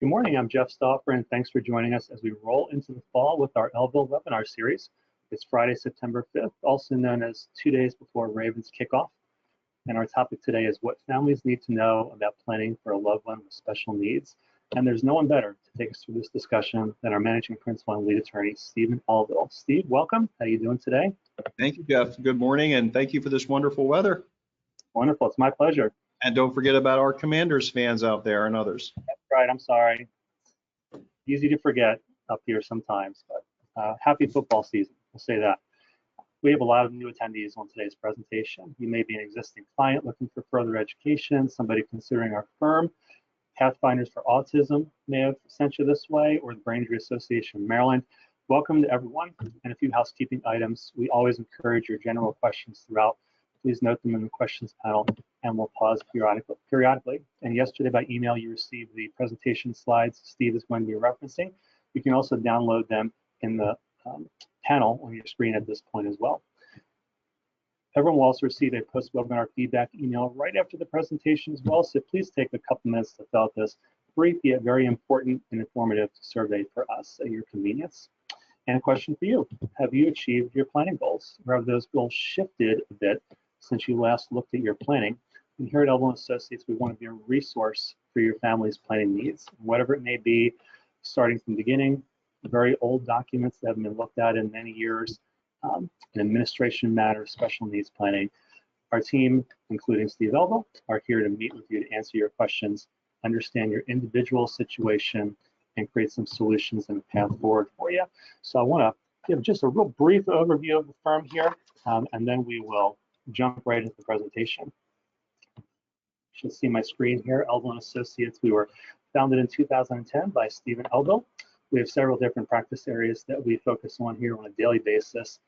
Good morning, I'm Jeff Stauffer, and thanks for joining us as we roll into the fall with our Elville webinar series. It's Friday, September 5th, also known as 2 days before Ravens kickoff. And our topic today is what families need to know about planning for a loved one with special needs. And there's no one better to take us through this discussion than our managing principal and lead attorney, Stephen Elville. Steve, welcome. How are you doing today? Thank you, Jeff. Good morning, and thank you for this wonderful weather. Wonderful. It's my pleasure. And don't forget about our Commanders fans out there and others. That's right. I'm sorry. Easy to forget up here sometimes, but happy football season. We'll say that. We have a lot of new attendees on today's presentation. You may be an existing client looking for further education, somebody considering our firm. Pathfinders for Autism may have sent you this way, or the Brain Injury Association of Maryland. Welcome to everyone, and a few housekeeping items. We always encourage your general questions throughout. Please note them in the questions panel, and we'll pause periodically. And yesterday by email, you received the presentation slides Steve is going to be referencing. You can also download them in the panel on your screen at this point as well. Everyone will also receive a post-webinar feedback email right after the presentation as well, so please take a couple minutes to fill out this brief yet very important and informative survey for us at your convenience. And a question for you: have you achieved your planning goals, or have those goals shifted a bit since you last looked at your planning? And here at Elville & Associates, we want to be a resource for your family's planning needs, whatever it may be, starting from the beginning, very old documents that haven't been looked at in many years, in administration matters, special needs planning. Our team, including Steve Elville, are here to meet with you to answer your questions, understand your individual situation, and create some solutions and a path forward for you. So I want to give just a real brief overview of the firm here, and then we will jump right into the presentation. You should see my screen here, Elville & Associates. We were founded in 2010 by Stephen Elville. We have several different practice areas that we focus on here on a daily basis.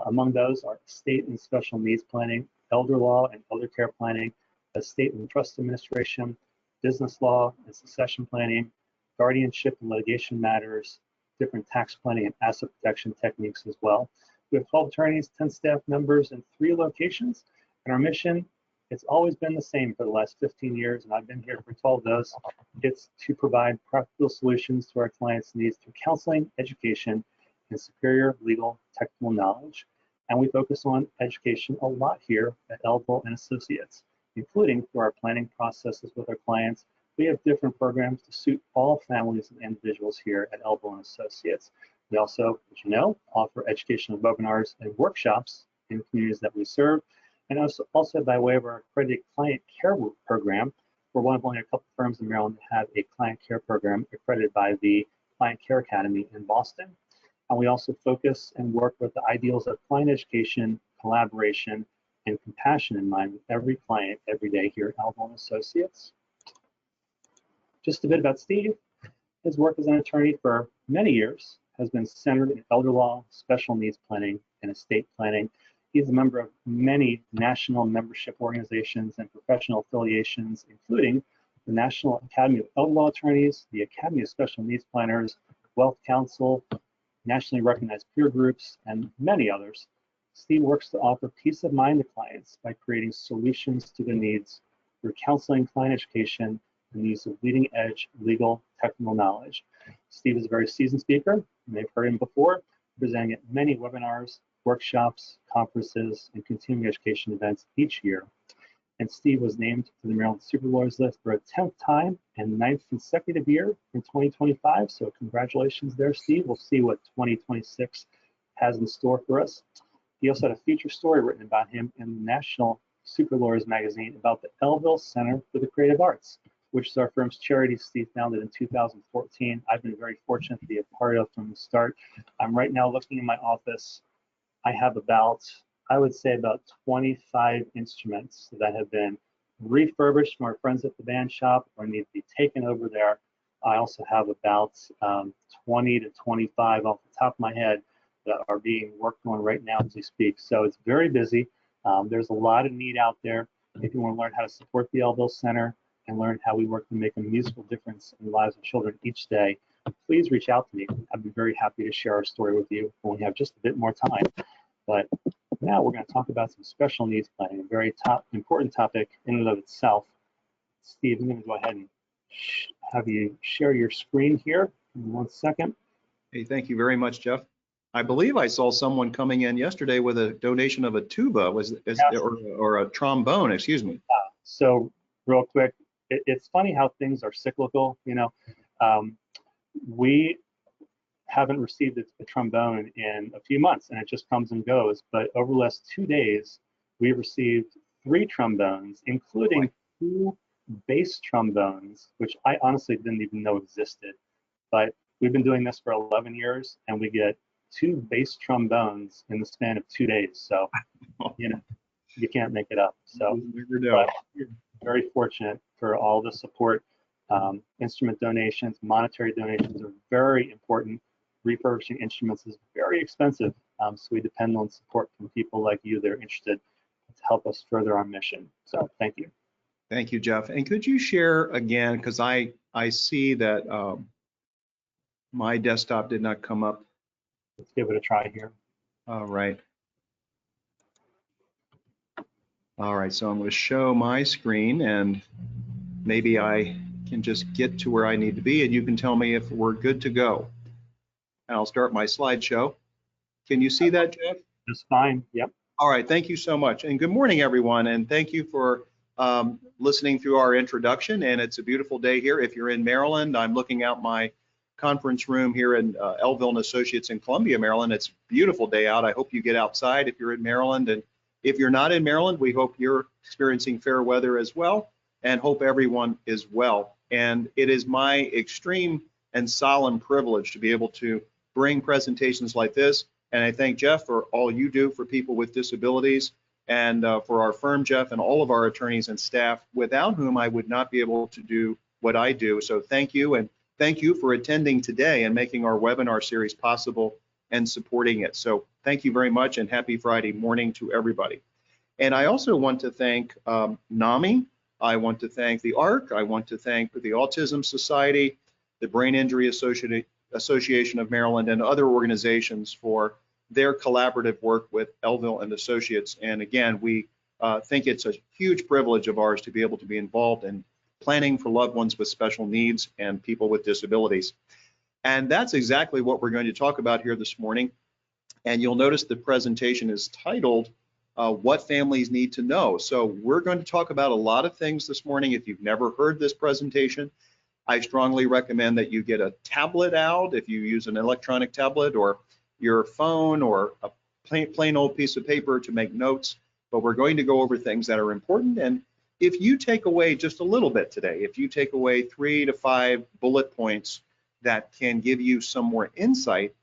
Among those are estate and special needs planning, elder law and elder care planning, estate and trust administration, business law and succession planning, guardianship and litigation matters, different tax planning and asset protection techniques as well. We have 12 attorneys, 10 staff members in 3 locations, and our mission, it's always been the same for the last 15 years, and I've been here for 12 of those. It's to provide practical solutions to our clients' needs through counseling, education, and superior legal technical knowledge. And we focus on education a lot here at Elville & Associates, including through our planning processes with our clients. We have different programs to suit all families and individuals here at Elville & Associates. We also, as you know, offer educational webinars and workshops in communities that we serve. And also by way of our accredited client care program, we're one of only a couple firms in Maryland that have a client care program accredited by the Client Care Academy in Boston. And we also focus and work with the ideals of client education, collaboration, and compassion in mind with every client every day here at Elville & Associates. Just a bit about Steve. His work as an attorney for many years has been centered in elder law, special needs planning, and estate planning. He's a member of many national membership organizations and professional affiliations, including the National Academy of Elder Law Attorneys, the Academy of Special Needs Planners, Wealth Council, nationally recognized peer groups, and many others. Steve works to offer peace of mind to clients by creating solutions to their needs through counseling, client education, and the use of leading-edge legal technical knowledge. Steve is a very seasoned speaker. You may have heard him before, presenting at many webinars, workshops, conferences, and continuing education events each year. And Steve was named to the Maryland Super Lawyers list for a 10th time and 9th consecutive year in 2025. So congratulations there, Steve. We'll see what 2026 has in store for us. He also had a feature story written about him in the National Super Lawyers magazine about the Elville Center for the Creative Arts, which is our firm's charity Steve founded in 2014. I've been very fortunate to be a part of from the start. I'm right now looking in my office. I have about, I would say about 25 instruments that have been refurbished from our friends at the band shop or need to be taken over there. I also have about 20 to 25 off the top of my head that are being worked on right now as we speak. So it's very busy. There's a lot of need out there. If you want to learn how to support the Elville Center and learn how we work to make a musical difference in the lives of children each day, please reach out to me. I'd be very happy to share our story with you when we have just a bit more time. But now we're going to talk about some special needs planning, a very important topic in and of itself. Steve, I'm going to go ahead and have you share your screen here. Give me 1 second. Hey, thank you very much, Jeff. I believe I saw someone coming in yesterday with a donation of a tuba, or a trombone, excuse me. So real quick, it's funny how things are cyclical. We haven't received a trombone in a few months, and it just comes and goes. But over the last 2 days, we received 3 trombones, including 2 bass trombones, which I honestly didn't even know existed. But we've been doing this for 11 years, and we get 2 bass trombones in the span of 2 days. So, you can't make it up. So, but we're very fortunate for all the support. Instrument donations, monetary donations are very important. Refurbishing instruments is very expensive, so we depend on support from people like you that are interested to help us further our mission. So thank you. Thank you, Jeff. And could you share again, because I see that my desktop did not come up. Let's give it a try here. All right. All right, so I'm going to show my screen, and maybe I can just get to where I need to be, and you can tell me if we're good to go. And I'll start my slideshow. Can you see that, Jeff? Just fine. Yep. All right. Thank you so much. And good morning, everyone. And thank you for listening through our introduction. And it's a beautiful day here. If you're in Maryland, I'm looking out my conference room here in Elville and Associates in Columbia, Maryland. It's a beautiful day out. I hope you get outside if you're in Maryland. And if you're not in Maryland, we hope you're experiencing fair weather as well, and hope everyone is well. And it is my extreme and solemn privilege to be able to bring presentations like this. And I thank Jeff for all you do for people with disabilities, and for our firm, Jeff, and all of our attorneys and staff, without whom I would not be able to do what I do. So thank you, and thank you for attending today and making our webinar series possible and supporting it. So thank you very much, and happy Friday morning to everybody. And I also want to thank NAMI. I want to thank the ARC. I want to thank the Autism Society, the Brain Injury Association of Maryland, and other organizations for their collaborative work with Elville and Associates. And again, we think it's a huge privilege of ours to be able to be involved in planning for loved ones with special needs and people with disabilities. And that's exactly what we're going to talk about here this morning. And you'll notice the presentation is titled, What Families Need to Know. So we're going to talk about a lot of things this morning. If you've never heard this presentation, I strongly recommend that you get a tablet out if you use an electronic tablet, or your phone, or a plain old piece of paper to make notes. But we're going to go over things that are important. And if you take away just a little bit today, if you take away 3 to 5 bullet points that can give you some more insight,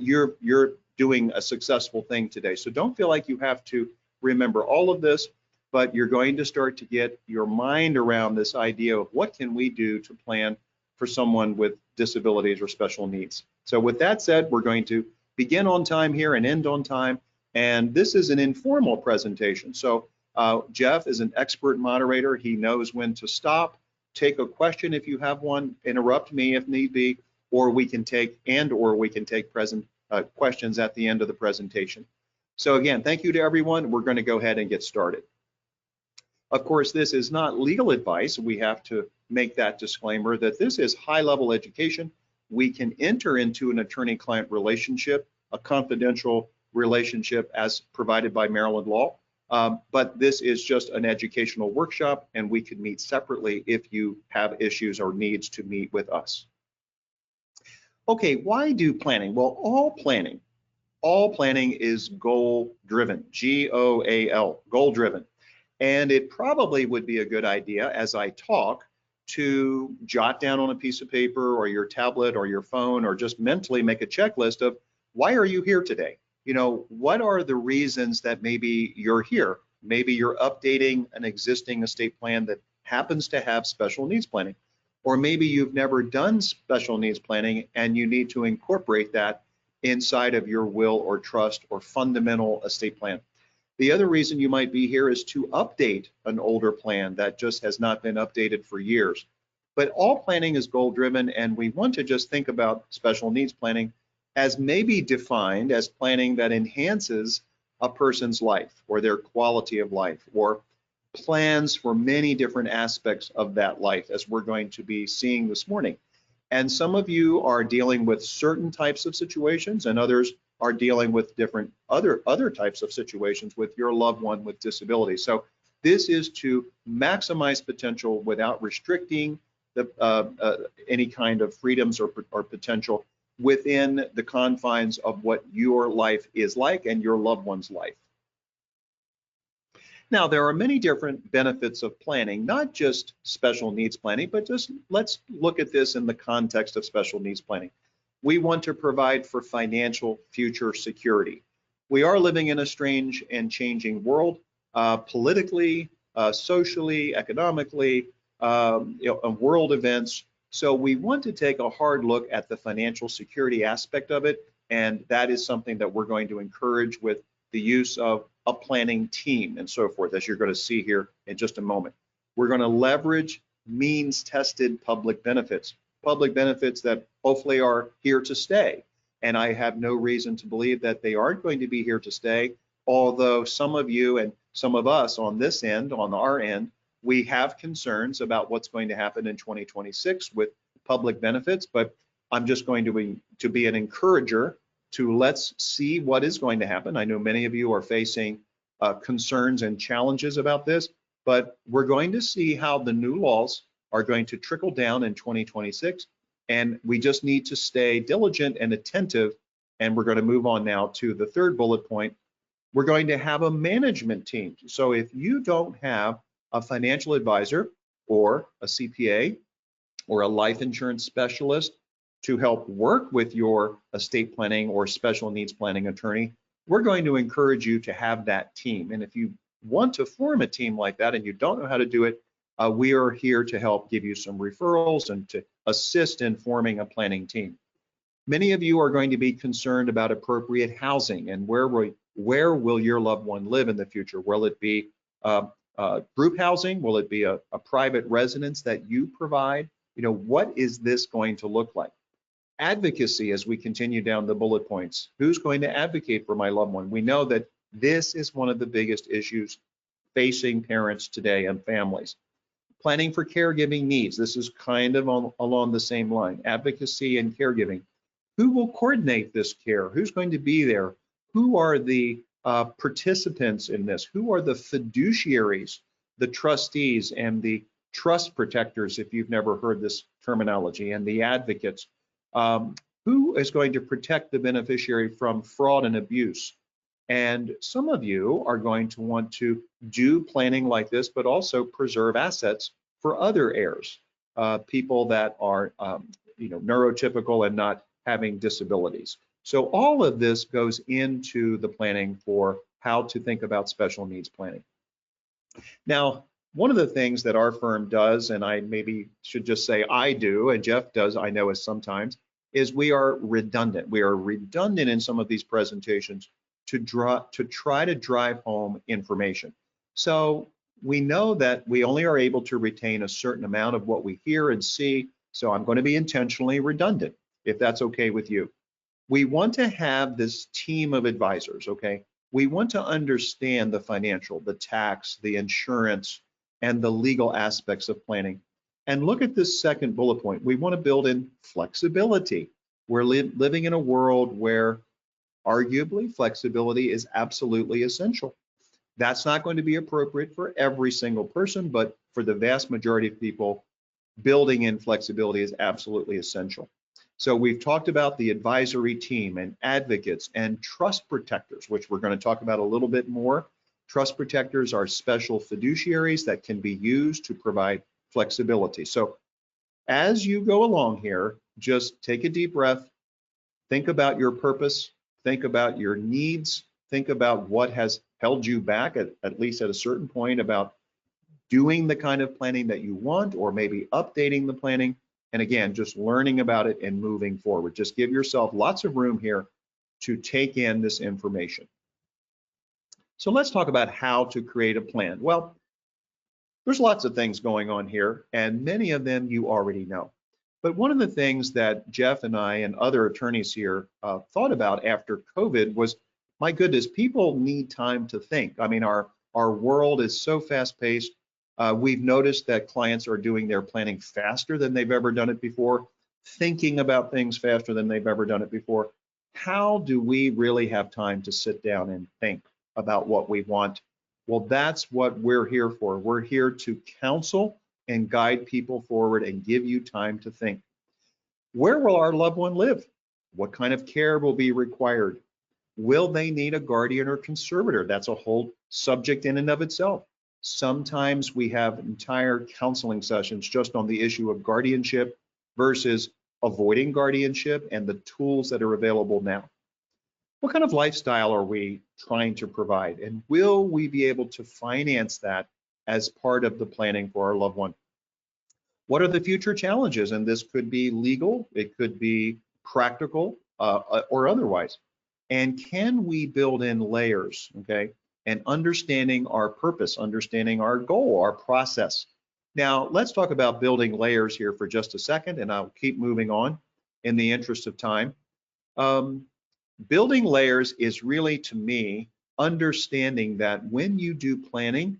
you're doing a successful thing today. So don't feel like you have to remember all of this, but you're going to start to get your mind around this idea of what can we do to plan for someone with disabilities or special needs. So with that said, we're going to begin on time here and end on time. And this is an informal presentation. So Jeff is an expert moderator. He knows when to stop, take a question if you have one, interrupt me if need be, or we can take questions at the end of the presentation. So again, thank you to everyone. We're going to go ahead and get started. Of course, this is not legal advice. We have to make that disclaimer that this is high-level education. We can enter into an attorney-client relationship, a confidential relationship as provided by Maryland law, but this is just an educational workshop, and we can meet separately if you have issues or needs to meet with us. Okay, why do planning? Well, all planning is goal-driven, G-O-A-L, goal-driven. And it probably would be a good idea as I talk to jot down on a piece of paper or your tablet or your phone, or just mentally make a checklist of, why are you here today? You know, what are the reasons that maybe you're here? Maybe you're updating an existing estate plan that happens to have special needs planning. Or maybe you've never done special needs planning and you need to incorporate that inside of your will or trust or fundamental estate plan. The other reason you might be here is to update an older plan that just has not been updated for years. But all planning is goal-driven, and we want to just think about special needs planning as maybe defined as planning that enhances a person's life or their quality of life, or plans for many different aspects of that life, as we're going to be seeing this morning. And some of you are dealing with certain types of situations, and others are dealing with different other types of situations with your loved one with disability. So this is to maximize potential without restricting any kind of freedoms or potential within the confines of what your life is like and your loved one's life. Now, there are many different benefits of planning, not just special needs planning, but just let's look at this in the context of special needs planning. We want to provide for financial future security. We are living in a strange and changing world, politically, socially, economically, world events. So we want to take a hard look at the financial security aspect of it, and that is something that we're going to encourage with the use of a planning team and so forth, as you're going to see here in just a moment. We're going to leverage means-tested public benefits that hopefully are here to stay. And I have no reason to believe that they aren't going to be here to stay, although some of you and some of us on this end, on our end, we have concerns about what's going to happen in 2026 with public benefits, but I'm just going to be an encourager to let's see what is going to happen. I know many of you are facing concerns and challenges about this, but we're going to see how the new laws are going to trickle down in 2026, and we just need to stay diligent and attentive. And we're going to move on now to the third bullet point. We're going to have a management team. So if you don't have a financial advisor or a CPA or a life insurance specialist to help work with your estate planning or special needs planning attorney, we're going to encourage you to have that team. And if you want to form a team like that and you don't know how to do it, we are here to help give you some referrals and to assist in forming a planning team. Many of you are going to be concerned about appropriate housing and where will your loved one live in the future? Will it be group housing? Will it be a private residence that you provide? What is this going to look like? Advocacy, as we continue down the bullet points. Who's going to advocate for my loved one? We know that this is one of the biggest issues facing parents today and families. Planning for caregiving needs. This is kind of along the same line. Advocacy and caregiving. Who will coordinate this care? Who's going to be there? Who are the participants in this? Who are the fiduciaries, the trustees, and the trust protectors, if you've never heard this terminology, and the advocates? Who is going to protect the beneficiary from fraud and abuse? And some of you are going to want to do planning like this, but also preserve assets for other heirs, people that are neurotypical and not having disabilities. So all of this goes into the planning for how to think about special needs planning. Now, one of the things that our firm does, and I maybe should just say I do, and Jeff does, I know is sometimes, is we are redundant. We are redundant in some of these presentations to try to drive home information. So we know that we only are able to retain a certain amount of what we hear and see, so I'm going to be intentionally redundant, if that's okay with you. We want to have this team of advisors, okay? We want to understand the financial, the tax, the insurance, and the legal aspects of planning. And look at this second bullet point. We want to build in flexibility. We're living in a world where arguably flexibility is absolutely essential. That's not going to be appropriate for every single person, but for the vast majority of people, building in flexibility is absolutely essential. So we've talked about the advisory team and advocates and trust protectors, which we're going to talk about a little bit more. Trust protectors are special fiduciaries that can be used to provide flexibility. So as you go along here, just take a deep breath, think about your purpose, think about your needs, think about what has held you back, at least at a certain point, about doing the kind of planning that you want, or maybe updating the planning. And again, just learning about it and moving forward. Just give yourself lots of room here to take in this information. So let's talk about how to create a plan. Well, there's lots of things going on here, and many of them you already know. But one of the things that Jeff and I and other attorneys here thought about after COVID was, my goodness, people need time to think. I mean, our Our world is so fast-paced. We've noticed that clients are doing their planning faster than they've ever done it before, thinking about things faster than they've ever done it before. How do we really have time to sit down and think about what we want? Well, that's what we're here for. We're here to counsel and guide people forward and give you time to think. Where will our loved one live? What kind of care will be required? Will they need a guardian or conservator? That's a whole subject in and of itself. Sometimes we have entire counseling sessions just on the issue of guardianship versus avoiding guardianship and the tools that are available now. What kind of lifestyle are we trying to provide? And will we be able to finance that as part of the planning for our loved one? What are the future challenges? And this could be legal, it could be practical, or otherwise. And can we build in layers, okay? And understanding our purpose, understanding our goal, our process. Now, let's talk about building layers here for just a second, and I'll keep moving on in the interest of time. Building layers is really, to me, understanding that when you do planning,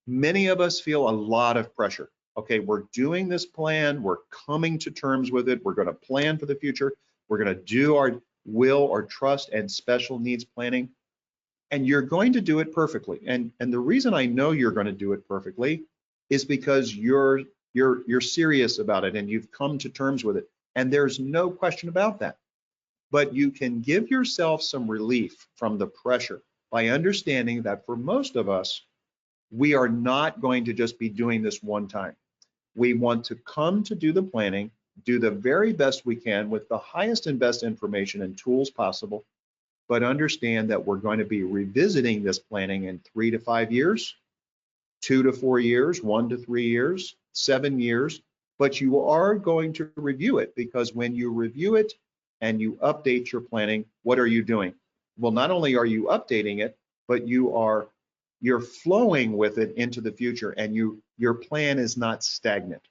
many of us feel a lot of pressure. Okay, we're doing this plan, we're coming to terms with it, we're going to plan for the future, we're going to do our will or trust and special needs planning, and you're going to do it perfectly. And the reason I know you're going to do it perfectly is because you're serious about it and you've come to terms with it, and there's no question about that. But you can give yourself some relief from the pressure by understanding that for most of us, we are not going to just be doing this one time. We want to come to do the planning, do the very best we can with the highest and best information and tools possible, but understand that we're going to be revisiting this planning in 3 to 5 years, 2 to 4 years, 1 to 3 years, 7 years, but you are going to review it, because when you review it and you update your planning, what are you doing? Well, not only are you updating it, but you're flowing with it into the future, and your plan is not stagnant.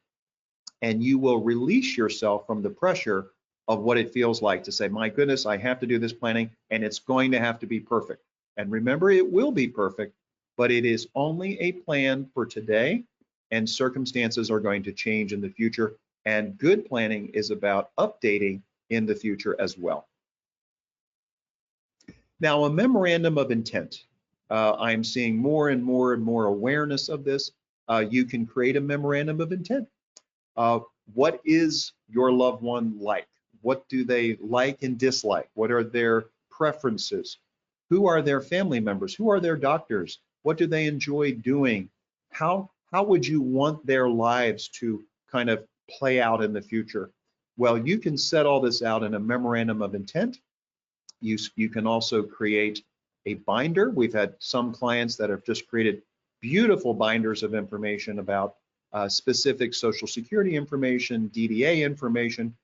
And you will release yourself from the pressure of what it feels like to say, my goodness, I have to do this planning and it's going to have to be perfect. And remember, it will be perfect, but it is only a plan for today, and circumstances are going to change in the future. And good planning is about updating in the future as well. Now, a memorandum of intent. I'm seeing more and more and more awareness of this. You can create a memorandum of intent. What is your loved one like? What do they like and dislike? What are their preferences? Who are their family members? Who are their doctors? What do they enjoy doing? How would you want their lives to kind of play out in the future? Well, you can set all this out in a memorandum of intent. You can also create a binder. We've had some clients that have just created beautiful binders of information about specific Social Security information, DDA information.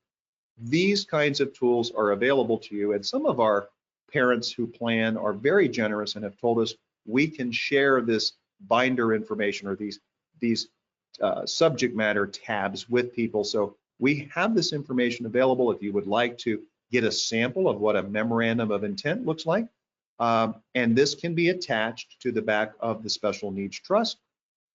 These kinds of tools are available to you, and some of our parents who plan are very generous and have told us we can share this binder information or these subject matter tabs with people. So we have this information available if you would like to get a sample of what a memorandum of intent looks like. And this can be attached to the back of the Special Needs Trust.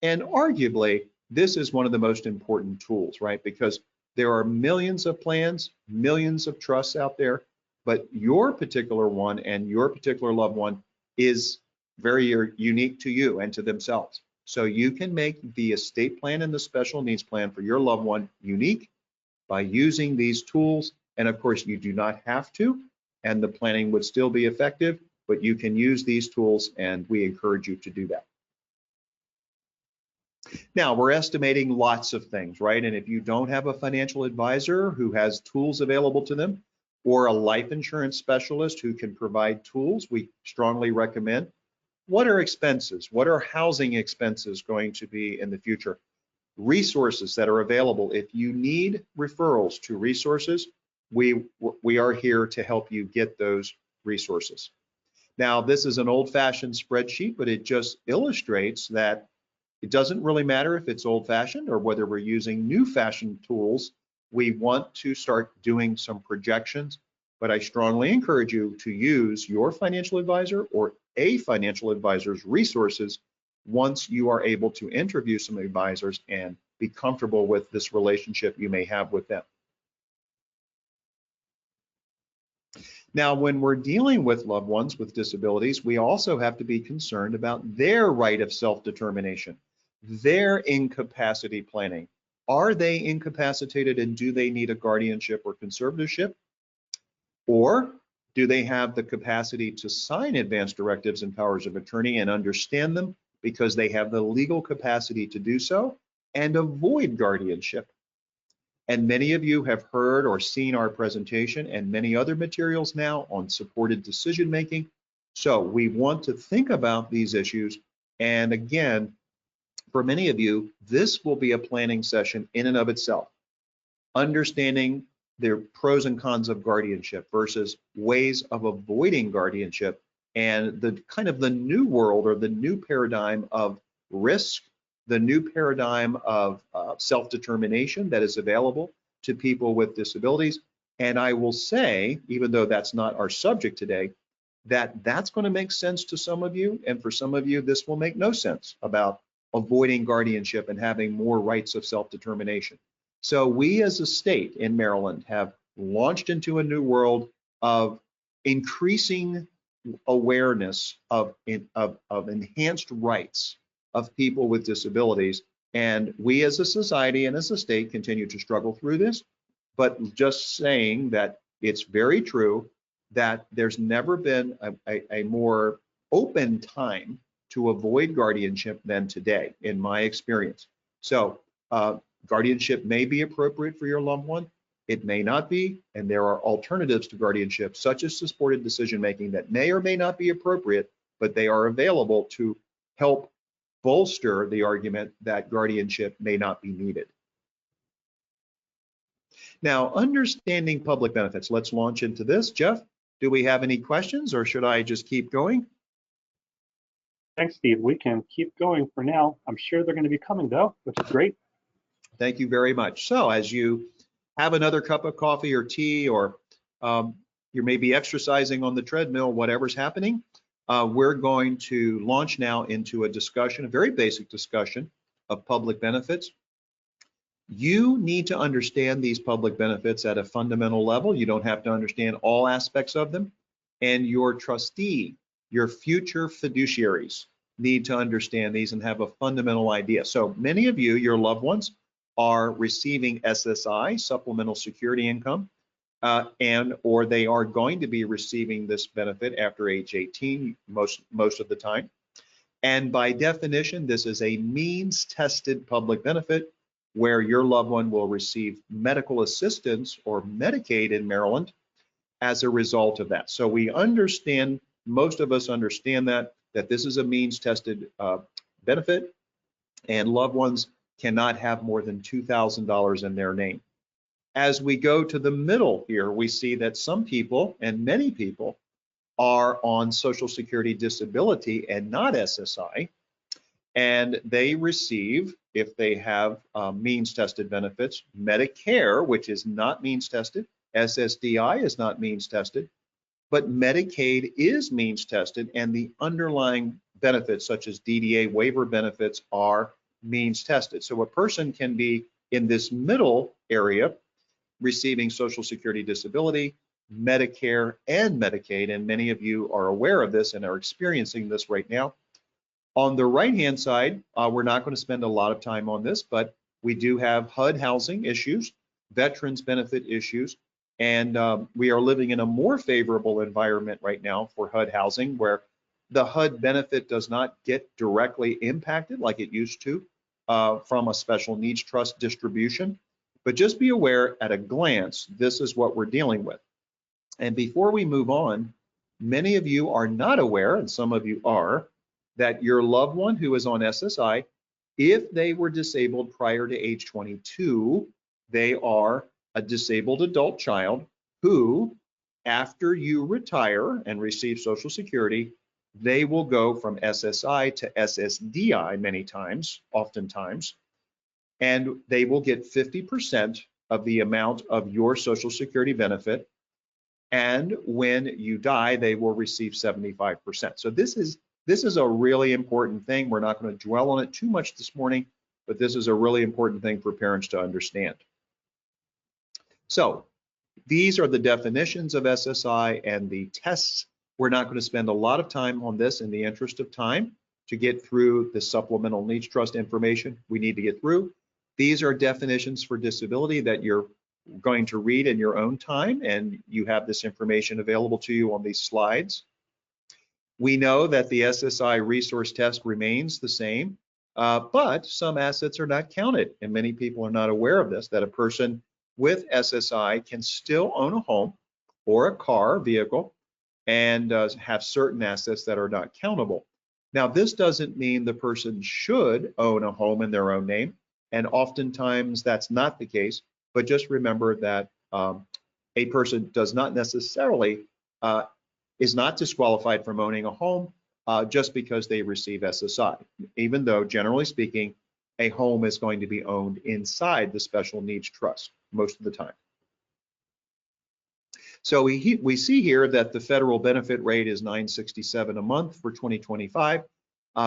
And arguably, this is one of the most important tools, right? Because there are millions of plans, millions of trusts out there, but your particular one and your particular loved one is very unique to you and to themselves. So you can make the estate plan and the special needs plan for your loved one unique by using these tools. And of course, you do not have to, and the planning would still be effective, but you can use these tools, and we encourage you to do that. Now, we're estimating lots of things, right? And if you don't have a financial advisor who has tools available to them, or a life insurance specialist who can provide tools, we strongly recommend. What are expenses? What are housing expenses going to be in the future? Resources that are available. If you need referrals to resources, we are here to help you get those resources. Now, this is an old-fashioned spreadsheet, but it just illustrates that it doesn't really matter if it's old-fashioned or whether we're using new-fashioned tools. We want to start doing some projections, but I strongly encourage you to use your financial advisor or a financial advisor's resources once you are able to interview some advisors and be comfortable with this relationship you may have with them. Now, when we're dealing with loved ones with disabilities, we also have to be concerned about their right of self-determination, their incapacity planning. Are they incapacitated and do they need a guardianship or conservatorship? Or do they have the capacity to sign advance directives and powers of attorney and understand them because they have the legal capacity to do so and avoid guardianship? And many of you have heard or seen our presentation and many other materials now on supported decision making. So we want to think about these issues. And again, for many of you, this will be a planning session in and of itself. Understanding the pros and cons of guardianship versus ways of avoiding guardianship and the kind of the new world or the new paradigm of risk, the new paradigm of self-determination that is available to people with disabilities. And I will say, even though that's not our subject today, that that's going to make sense to some of you, and for some of you, this will make no sense about avoiding guardianship and having more rights of self-determination. So we as a state in Maryland have launched into a new world of increasing awareness of enhanced rights of people with disabilities. And we as a society and as a state continue to struggle through this, but just saying that it's very true that there's never been a more open time to avoid guardianship than today, in my experience. So guardianship may be appropriate for your loved one. It may not be, and there are alternatives to guardianship, such as supported decision-making, that may or may not be appropriate, but they are available to help bolster the argument that guardianship may not be needed. Now, understanding public benefits. Let's launch into this. Jeff, do we have any questions, or should I just keep going? Thanks, Steve. We can keep going for now. I'm sure they're going to be coming, though, which is great. Thank you very much. So as you have another cup of coffee or tea, or you may be exercising on the treadmill, whatever's happening, we're going to launch now into a discussion, a very basic discussion of public benefits. You need to understand these public benefits at a fundamental level. You don't have to understand all aspects of them. And your trustee, your future fiduciaries, need to understand these and have a fundamental idea. So many of you, your loved ones, are receiving SSI, supplemental security income, or they are going to be receiving this benefit after age 18, most of the time. And by definition, this is a means-tested public benefit where your loved one will receive medical assistance or Medicaid in Maryland as a result of that. So we understand, most of us understand that this is a means-tested benefit, and loved ones cannot have more than $2,000 in their name. As we go to the middle here, we see that some people, and many people, are on Social Security disability and not SSI, and they receive, if they have means-tested benefits, Medicare, which is not means-tested, SSDI is not means-tested, but Medicaid is means-tested, and the underlying benefits, such as DDA waiver benefits, are means-tested. So a person can be in this middle area receiving Social Security disability, Medicare, and Medicaid, and many of you are aware of this and are experiencing this right now. On the right-hand side, we're not going to spend a lot of time on this, but we do have HUD housing issues, veterans benefit issues, and we are living in a more favorable environment right now for HUD housing, where the HUD benefit does not get directly impacted like it used to from a special needs trust distribution. But just be aware at a glance, this is what we're dealing with. And before we move on, many of you are not aware, and some of you are, that your loved one who is on SSI, if they were disabled prior to age 22, they are a disabled adult child who, after you retire and receive Social Security, they will go from SSI to SSDI many times, oftentimes, and they will get 50% of the amount of your Social Security benefit. And when you die, they will receive 75%. So this is a really important thing. We're not going to dwell on it too much this morning, but this is a really important thing for parents to understand. So these are the definitions of SSI and the tests. We're not going to spend a lot of time on this in the interest of time to get through the supplemental needs trust information we need to get through. These are definitions for disability that you're going to read in your own time, and you have this information available to you on these slides. We know that the SSI resource test remains the same, but some assets are not counted, and many people are not aware of this, that a person with SSI can still own a home or a car, vehicle, and have certain assets that are not countable. Now, this doesn't mean the person should own a home in their own name, and oftentimes that's not the case, but just remember that a person does not necessarily, is not disqualified from owning a home just because they receive SSI, even though generally speaking, a home is going to be owned inside the special needs trust most of the time. So we see here that the federal benefit rate is $967 a month for 2025.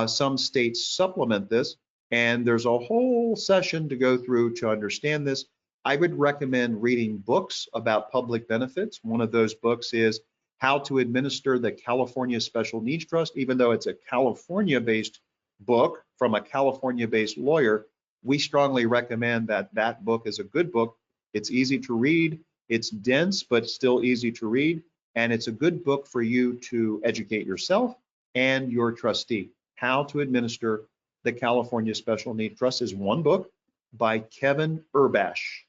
Some states supplement this, and there's a whole session to go through to understand this. I would recommend reading books about public benefits. One of those books is How to Administer the California Special Needs Trust. Even though it's a California-based book from a California-based lawyer, we strongly recommend that book is a good book. It's easy to read. It's dense, but still easy to read. And it's a good book for you to educate yourself and your trustee. How to Administer the California Special Needs Trust is one book by Kevin Urbash.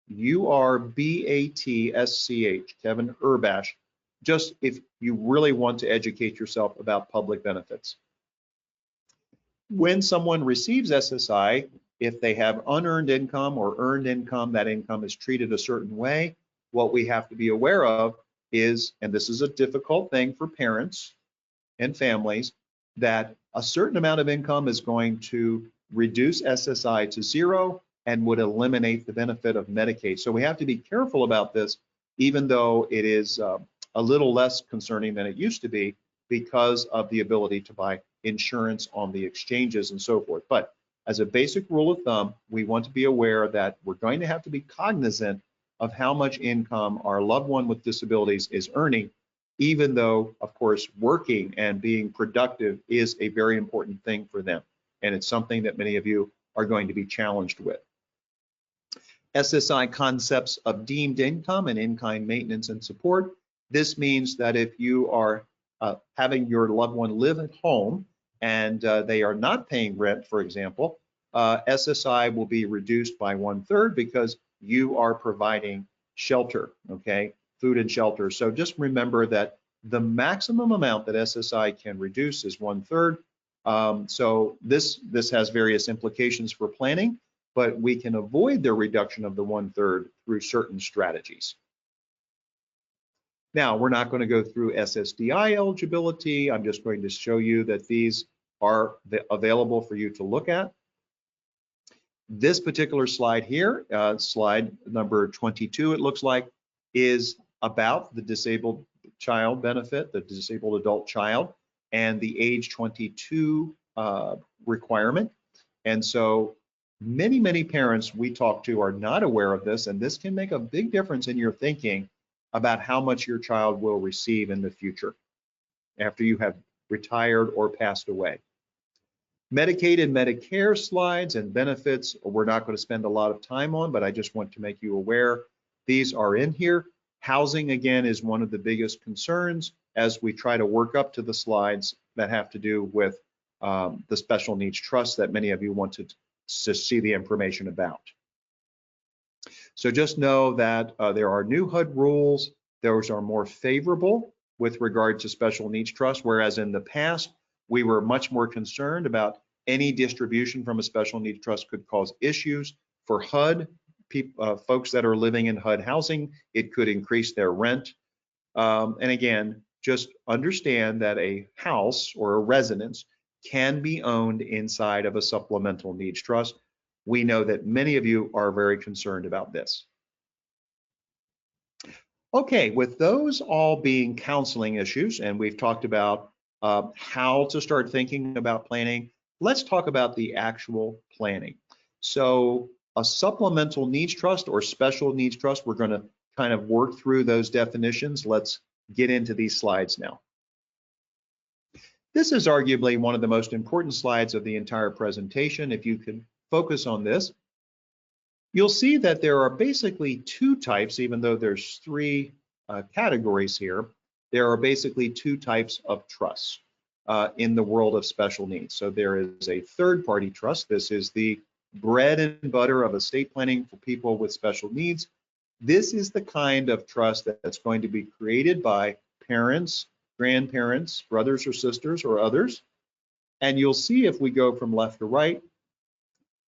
U-R-B-A-T-S-C-H, Kevin Urbash, just if you really want to educate yourself about public benefits. When someone receives SSI, if they have unearned income or earned income, that income is treated a certain way. What we have to be aware of is, and this is a difficult thing for parents and families, that a certain amount of income is going to reduce SSI to zero and would eliminate the benefit of Medicaid. So we have to be careful about this, even though it is a little less concerning than it used to be because of the ability to buy insurance on the exchanges and so forth. But as a basic rule of thumb, we want to be aware that we're going to have to be cognizant of how much income our loved one with disabilities is earning, even though, of course, working and being productive is a very important thing for them. And it's something that many of you are going to be challenged with. SSI concepts of deemed income and in-kind maintenance and support. This means that if you are having your loved one live at home and they are not paying rent, for example, SSI will be reduced by 1/3 because you are providing shelter, okay, food and shelter. So just remember that the maximum amount that SSI can reduce is 1/3. So this has various implications for planning, but we can avoid the reduction of the 1/3 through certain strategies. Now, we're not going to go through SSDI eligibility. I'm just going to show you that these are available for you to look at. This particular slide here, slide number 22, it looks like, is about the disabled child benefit, the disabled adult child, and the age 22 requirement. And so many parents we talk to are not aware of this, and this can make a big difference in your thinking about how much your child will receive in the future after you have retired or passed away. Medicaid and Medicare slides and benefits, we're not going to spend a lot of time on, but I just want to make you aware these are in here. Housing, again, is one of the biggest concerns as we try to work up to the slides that have to do with the special needs trust that many of you want to see the information about. So just know that there are new HUD rules. Those are more favorable with regard to special needs trust, whereas in the past, we were much more concerned about any distribution from a special needs trust could cause issues for HUD, folks that are living in HUD housing. It could increase their rent. And again, just understand that a house or a residence can be owned inside of a supplemental needs trust. We know that many of you are very concerned about this. Okay, with those all being counseling issues, and we've talked about how to start thinking about planning, let's talk about the actual planning. So a supplemental needs trust or special needs trust, we're going to kind of work through those definitions. Let's get into these slides now. This is arguably one of the most important slides of the entire presentation. If you can focus on this, you'll see that there are basically two types, even though there's three categories here. There are basically two types of trusts in the world of special needs. So there is a third-party trust. This is the bread and butter of estate planning for people with special needs. This is the kind of trust that's going to be created by parents, grandparents, brothers or sisters, or others. And you'll see if we go from left to right,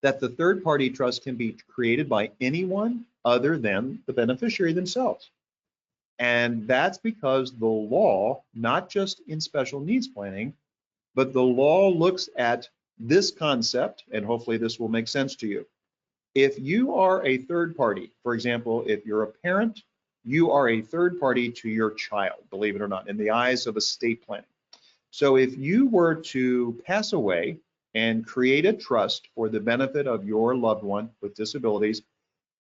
that the third-party trust can be created by anyone other than the beneficiary themselves. And that's because the law, not just in special needs planning, but the law looks at this concept, and hopefully this will make sense to you. If you are a third party, for example, if you're a parent, you are a third party to your child, believe it or not, in the eyes of estate planning. So if you were to pass away and create a trust for the benefit of your loved one with disabilities,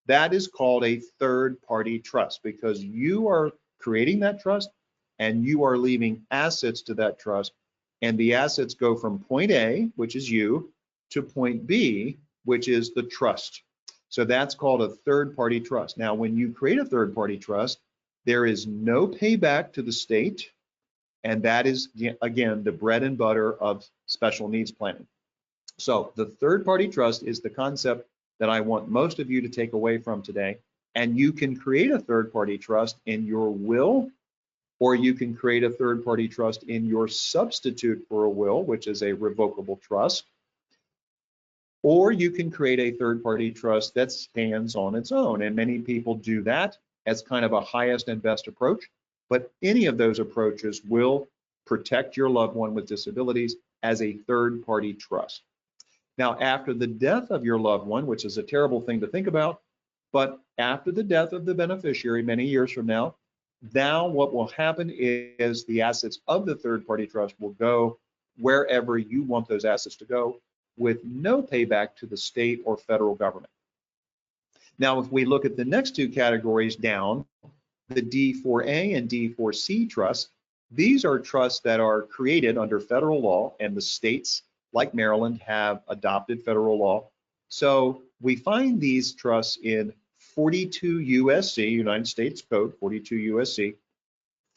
that is called a third-party trust because you are creating that trust and you are leaving assets to that trust, and the assets go from point A, which is you, to point B, which is the trust. So that's called a third-party trust. Now, when you create a third-party trust, there is no payback to the state, and that is, again, the bread and butter of special needs planning. So the third-party trust is the concept that I want most of you to take away from today. And you can create a third-party trust in your will, or you can create a third-party trust in your substitute for a will, which is a revocable trust. Or you can create a third-party trust that stands on its own. And many people do that as kind of a highest and best approach. But any of those approaches will protect your loved one with disabilities as a third-party trust. Now, after the death of your loved one, which is a terrible thing to think about, but after the death of the beneficiary many years from now what will happen is the assets of the third-party trust will go wherever you want those assets to go with no payback to the state or federal government. Now, if we look at the next two categories down, the D4A and D4C trusts, these are trusts that are created under federal law, and the states like Maryland have adopted federal law. So we find these trusts in 42 USC, United States Code, 42 USC,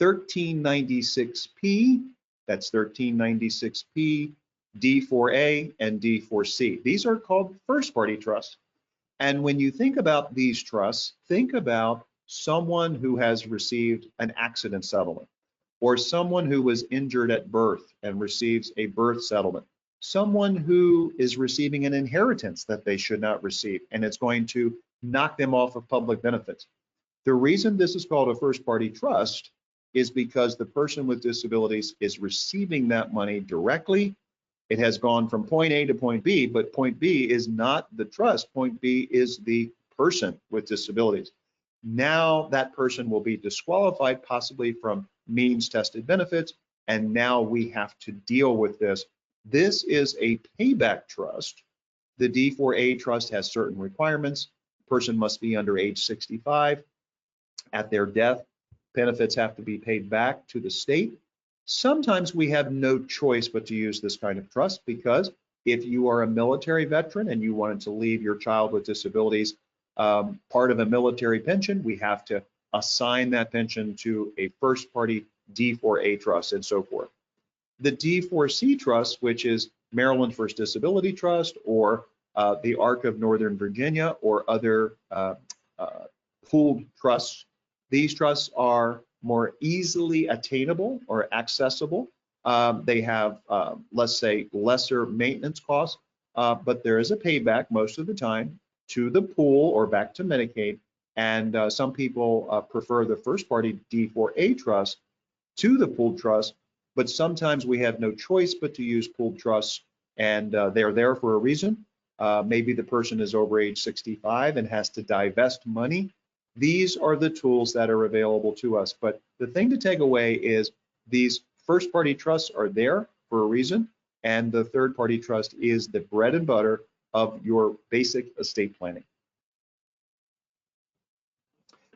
1396P, that's 1396P, D4A, and D4C. These are called first-party trusts. And when you think about these trusts, think about someone who has received an accident settlement, or someone who was injured at birth and receives a birth settlement, someone who is receiving an inheritance that they should not receive, and it's going to knock them off of public benefits. The reason this is called a first-party trust is because the person with disabilities is receiving that money directly. It has gone from point A to point B, but point B is not the trust. Point B is the person with disabilities. Now that person will be disqualified, possibly from means-tested benefits, and now we have to deal with this. This is a payback trust. The D4A trust has certain requirements. The person must be under age 65. At their death, benefits have to be paid back to the state. Sometimes we have no choice but to use this kind of trust, because if you are a military veteran and you wanted to leave your child with disabilities part of a military pension, we have to assign that pension to a first-party D4A trust and so forth. The D4C trust, which is Maryland First Disability Trust, or the ARC of Northern Virginia, or other pooled trusts, these trusts are more easily attainable or accessible. They have, let's say, lesser maintenance costs, but there is a payback most of the time to the pool or back to Medicaid. And some people prefer the first-party D4A trust to the pooled trust, but sometimes we have no choice but to use pooled trusts, and they're there for a reason. Maybe the person is over age 65 and has to divest money These are the tools that are available to us. But the thing to take away is these first-party trusts are there for a reason, and the third-party trust is the bread and butter of your basic estate planning.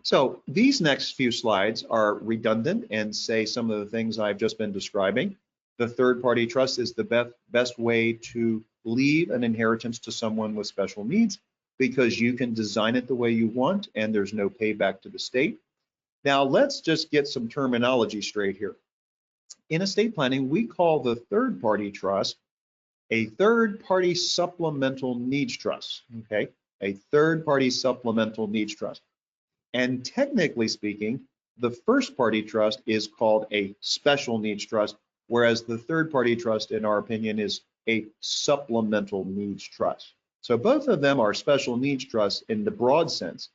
So these next few slides are redundant and say some of the things I've just been describing. The third-party trust is the best way to leave an inheritance to someone with special needs because you can design it the way you want and there's no payback to the state. Now let's just get some terminology straight here. In estate planning, we call the third-party trust a third-party supplemental needs trust, okay? A third-party supplemental needs trust. And technically speaking, the first-party trust is called a special needs trust, whereas the third-party trust, in our opinion, is a supplemental needs trust. So both of them are special needs trusts in the broad sense,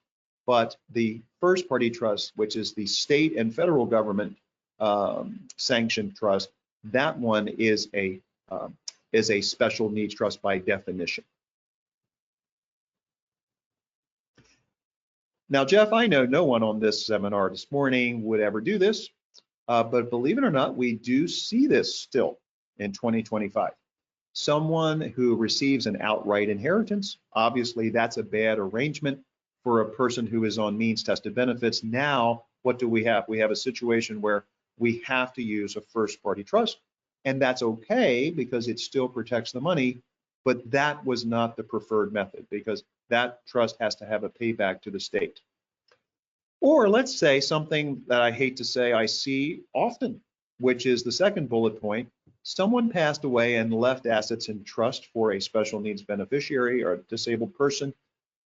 but the first-party trust, which is the state and federal government sanctioned trust, that one is a special needs trust by definition. Now, Jeff, I know no one on this seminar this morning would ever do this, but believe it or not, we do see this still in 2025. Someone who receives an outright inheritance, obviously that's a bad arrangement for a person who is on means tested benefits. Now, what do we have? We have a situation where we have to use a first party trust, and that's okay because it still protects the money, but that was not the preferred method because that trust has to have a payback to the state. Or let's say something that I hate to say I see often, which is the second bullet point. Someone passed away and left assets in trust for a special needs beneficiary or a disabled person,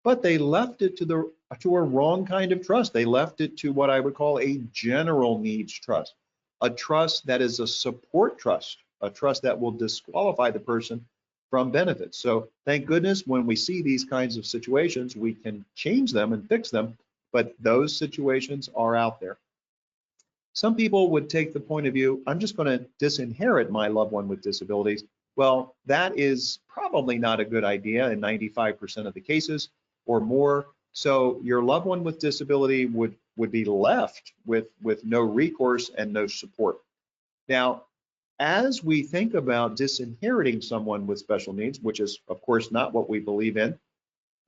but they left it to a wrong kind of trust. They left it to what I would call a general needs trust, a trust that is a support trust, a trust that will disqualify the person from benefits. So thank goodness when we see these kinds of situations, we can change them and fix them, but those situations are out there. Some people would take the point of view, I'm just going to disinherit my loved one with disabilities. Well, that is probably not a good idea in 95% of the cases or more. So your loved one with disability would be left with no recourse and no support. Now, as we think about disinheriting someone with special needs, which is of course not what we believe in,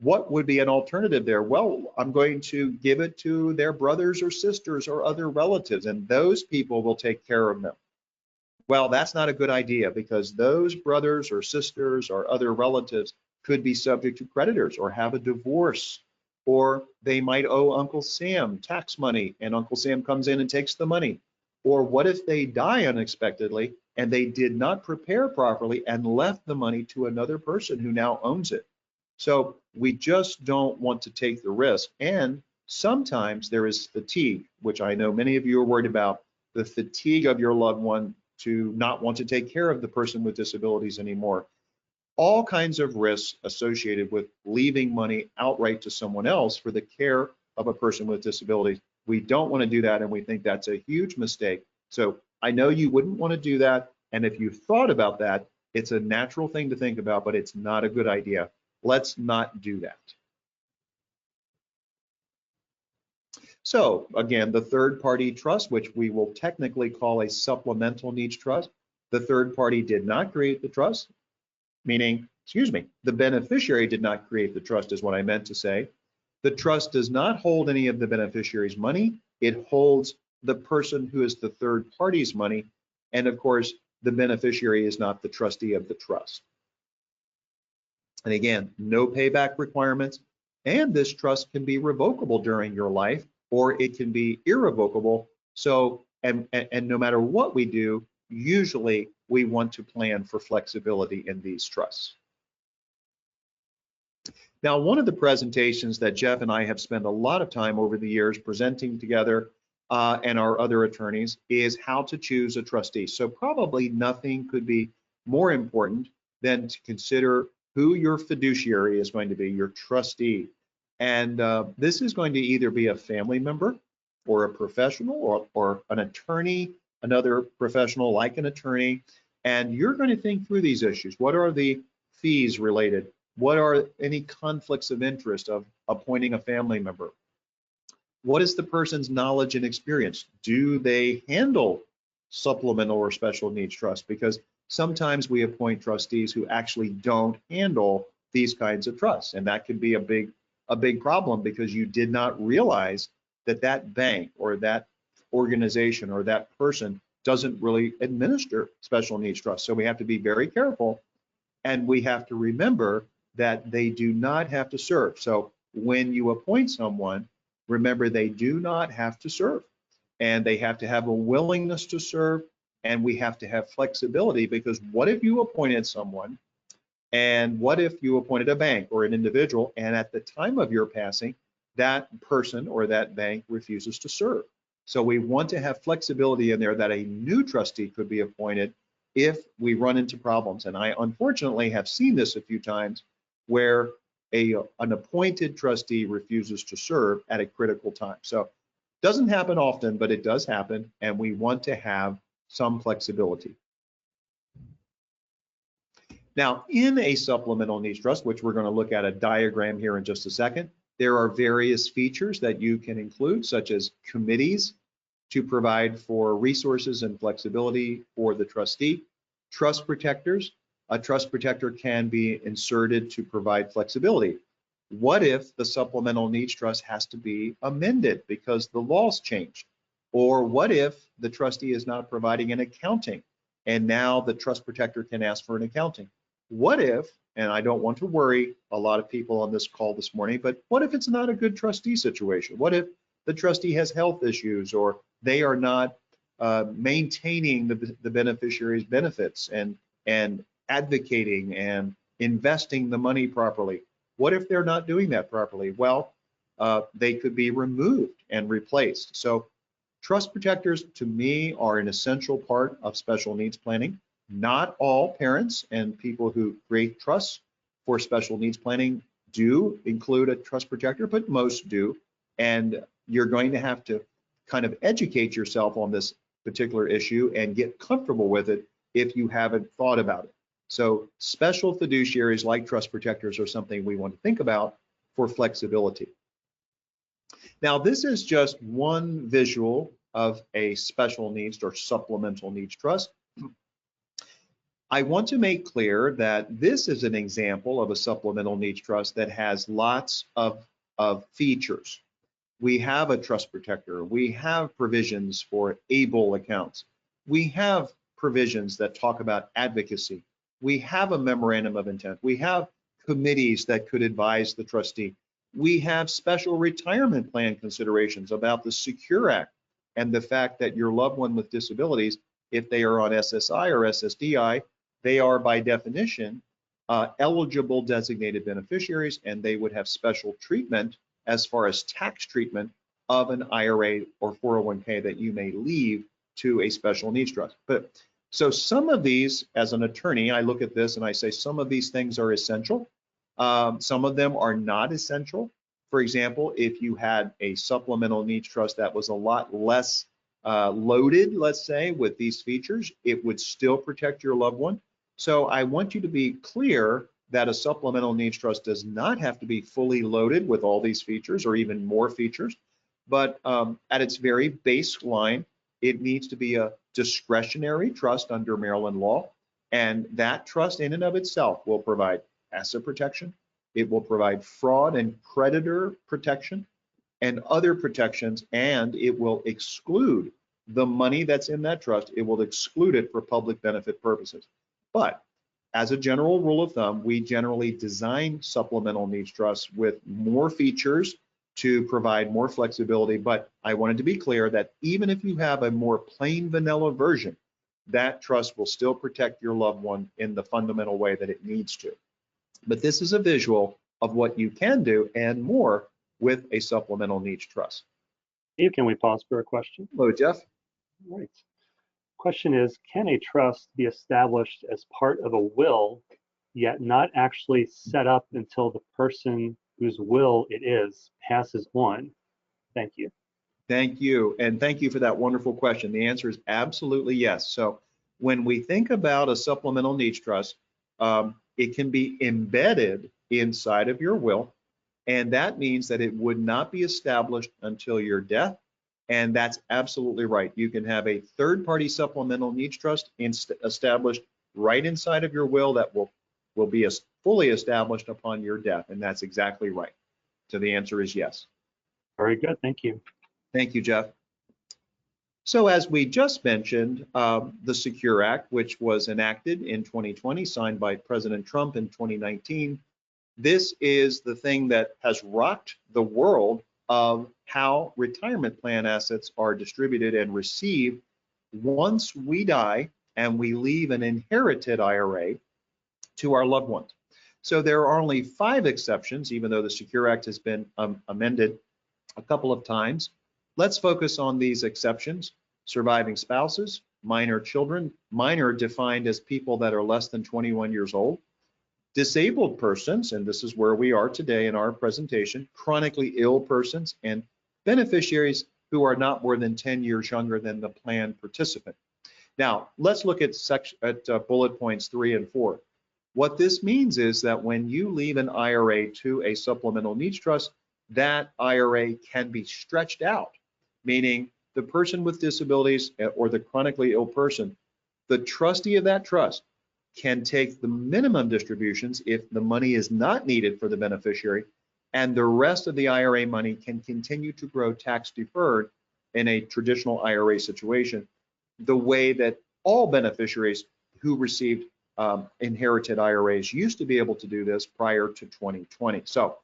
what would be an alternative there? Well, I'm going to give it to their brothers or sisters or other relatives, and those people will take care of them. Well, that's not a good idea because those brothers or sisters or other relatives could be subject to creditors or have a divorce, or they might owe Uncle Sam tax money and Uncle Sam comes in and takes the money. Or what if they die unexpectedly and they did not prepare properly and left the money to another person who now owns it? So we just don't want to take the risk. And sometimes there is fatigue, which I know many of you are worried about, the fatigue of your loved one to not want to take care of the person with disabilities anymore. All kinds of risks associated with leaving money outright to someone else for the care of a person with disabilities. We don't want to do that, and we think that's a huge mistake. So I know you wouldn't want to do that, and if you thought about that, it's a natural thing to think about, but it's not a good idea. Let's not do that. So again, the third party trust, which we will technically call a supplemental needs trust, the third party did not create the trust, meaning, the beneficiary did not create the trust is what I meant to say. The trust does not hold any of the beneficiary's money. It holds the person who is the third party's money. And of course, the beneficiary is not the trustee of the trust. And again, no payback requirements. And this trust can be revocable during your life, or it can be irrevocable. So, and no matter what we do, usually we want to plan for flexibility in these trusts. Now, one of the presentations that Jeff and I have spent a lot of time over the years presenting together and our other attorneys is how to choose a trustee. So probably nothing could be more important than to consider who your fiduciary is going to be, your trustee. And this is going to either be a family member or a professional or an attorney, another professional like an attorney. And you're going to think through these issues. What are the fees related? What are any conflicts of interest of appointing a family member? What is the person's knowledge and experience? Do they handle supplemental or special needs trust? Because sometimes we appoint trustees who actually don't handle these kinds of trusts, and that could be a big problem because you did not realize that that bank or that organization or that person doesn't really administer special needs trust. So we have to be very careful, and we have to remember that they do not have to serve. So when you appoint someone, remember they do not have to serve, and they have to have a willingness to serve, and we have to have flexibility, because what if you appointed someone, and what if you appointed a bank or an individual, and at the time of your passing, that person or that bank refuses to serve? So we want to have flexibility in there that a new trustee could be appointed if we run into problems. And I unfortunately have seen this a few times where an appointed trustee refuses to serve at a critical time. So it doesn't happen often, but it does happen, and we want to have some flexibility. Now, in a supplemental needs trust, which we're going to look at a diagram here in just a second, there are various features that you can include, such as committees to provide for resources and flexibility for the trustee, trust protectors. A trust protector can be inserted to provide flexibility. What if the supplemental needs trust has to be amended because the laws changed? Or what if the trustee is not providing an accounting and now the trust protector can ask for an accounting? What if, and I don't want to worry a lot of people on this call this morning, but what if it's not a good trustee situation? What if the trustee has health issues, or they are not maintaining the beneficiary's benefits and advocating and investing the money properly? What if they're not doing that properly? Well, they could be removed and replaced. So trust protectors, to me, are an essential part of special needs planning. Not all parents and people who create trusts for special needs planning do include a trust protector, but most do. And you're going to have to kind of educate yourself on this particular issue and get comfortable with it if you haven't thought about it. So special fiduciaries like trust protectors are something we want to think about for flexibility. Now, this is just one visual of a special needs or supplemental needs trust. I want to make clear that this is an example of a supplemental needs trust that has lots of features. We have a trust protector. We have provisions for ABLE accounts. We have provisions that talk about advocacy. We have a memorandum of intent. We have committees that could advise the trustee. We have special retirement plan considerations about the Secure Act and the fact that your loved one with disabilities, if they are on SSI or SSDI, they are by definition eligible designated beneficiaries, and they would have special treatment as far as tax treatment of an IRA or 401k that you may leave to a special needs trust. But so some of these, as an attorney, I look at this and I say some of these things are essential. Some of them are not essential. For example, if you had a supplemental needs trust that was a lot less loaded, let's say, with these features, it would still protect your loved one. So I want you to be clear that a supplemental needs trust does not have to be fully loaded with all these features or even more features, but at its very baseline, it needs to be a discretionary trust under Maryland law, and that trust in and of itself will provide asset protection, it will provide fraud and creditor protection and other protections, and it will exclude the money that's in that trust. It will exclude it for public benefit purposes. But as a general rule of thumb, we generally design supplemental needs trusts with more features to provide more flexibility. But I wanted to be clear that even if you have a more plain vanilla version, that trust will still protect your loved one in the fundamental way that it needs to. But this is a visual of what you can do and more with a supplemental needs trust. Steve, can we pause for a question? Hello, Jeff. Right. Question is, can a trust be established as part of a will, yet not actually set up until the person whose will it is passes on? Thank you. Thank you. And thank you for that wonderful question. The answer is absolutely yes. So when we think about a supplemental needs trust, it can be embedded inside of your will. And that means that it would not be established until your death. And that's absolutely right. You can have a third-party supplemental needs trust established right inside of your will that will be fully established upon your death. And that's exactly right. So the answer is yes. Very good. Thank you. Thank you, Jeff. So as we just mentioned, the Secure Act, which was enacted in 2020, signed by President Trump in 2019, this is the thing that has rocked the world of how retirement plan assets are distributed and received once we die and we leave an inherited IRA to our loved ones. So there are only 5 exceptions, even though the Secure Act has been amended a couple of times. Let's focus on these exceptions: surviving spouses, minor children, minor defined as people that are less than 21 years old, disabled persons, and this is where we are today in our presentation, chronically ill persons, and beneficiaries who are not more than 10 years younger than the plan participant. Now, let's look at bullet points 3 and 4. What this means is that when you leave an IRA to a supplemental needs trust, that IRA can be stretched out, meaning the person with disabilities or the chronically ill person, the trustee of that trust can take the minimum distributions if the money is not needed for the beneficiary, and the rest of the IRA money can continue to grow tax deferred in a traditional IRA situation, the way that all beneficiaries who received inherited IRAs used to be able to do this prior to 2020. So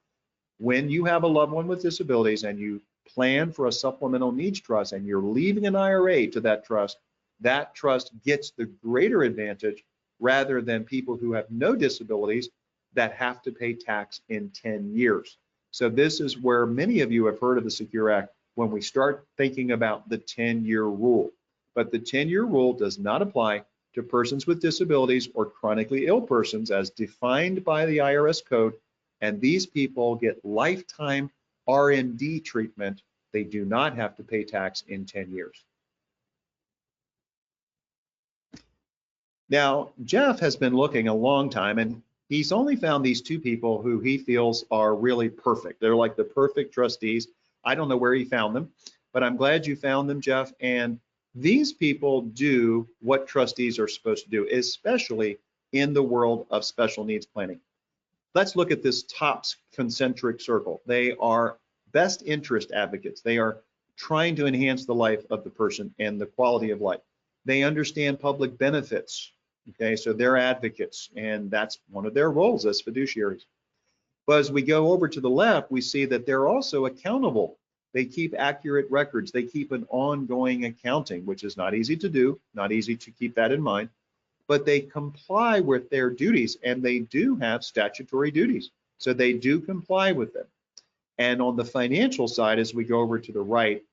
when you have a loved one with disabilities and you plan for a supplemental needs trust and you're leaving an IRA to that trust gets the greater advantage rather than people who have no disabilities that have to pay tax in 10 years. So this is where many of you have heard of the Secure Act when we start thinking about the 10-year rule. But the 10-year rule does not apply to persons with disabilities or chronically ill persons as defined by the IRS code, and these people get lifetime RMD treatment. They do not have to pay tax in 10 years. Now, Jeff has been looking a long time, and he's only found these 2 people who he feels are really perfect. They're like the perfect trustees. I don't know where he found them, but I'm glad you found them, Jeff. And these people do what trustees are supposed to do, especially in the world of special needs planning. Let's look at this top concentric circle. They are best interest advocates. They are trying to enhance the life of the person and the quality of life. They understand public benefits. Okay, so they're advocates, and that's one of their roles as fiduciaries. But as we go over to the left, we see that they're also accountable. They keep accurate records. They keep an ongoing accounting, which is not easy to do, not easy to keep that in mind, but they comply with their duties, and they do have statutory duties. So they do comply with them. And on the financial side, as we go over to the right,